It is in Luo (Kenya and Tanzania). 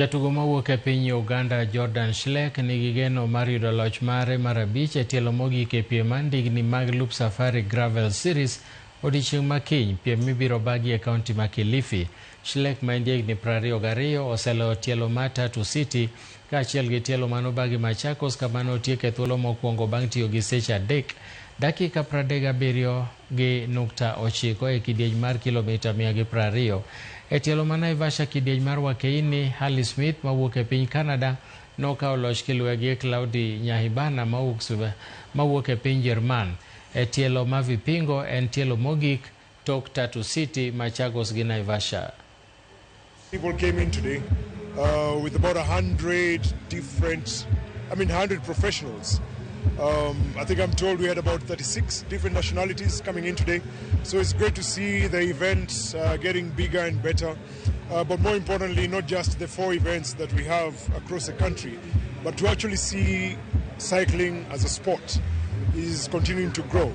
Jatugo mawuok e piny Uganda Jordan nigi geno mar yudo loch mare mar abich e tielo mogik e piem mar ndigni mag Loop Safari Gravel Series odiechieng' makiny, piem mibiro bagi e kaunti ma Kilifi. Schleck ma en higni 22 oseloyo tielo mar Tatu City kaachiel gi tielo manobagi Machakos kama notieke e thuolo mokwongo bang' tiyo gi seche 3 dakika 37.9 e kidieny mar kilomita 120. E tielo ma Naivasha kidieny mar Wakeini, Harley Smith mawuok e piny Canada nokawo loch kiluwe gi Claudi Nyahibana mawuok e piny Jerman. E tielo ma Vipingo en tielo mogik tok Tatu City, Machakos gi Naivasha. People came in today with about 100 professionals. I think I'm told we had about 36 different nationalities coming in today. So it's great to see the events getting bigger and better. But more importantly, not just the 4 events that we have across the country, but to actually see cycling as a sport is continuing to grow.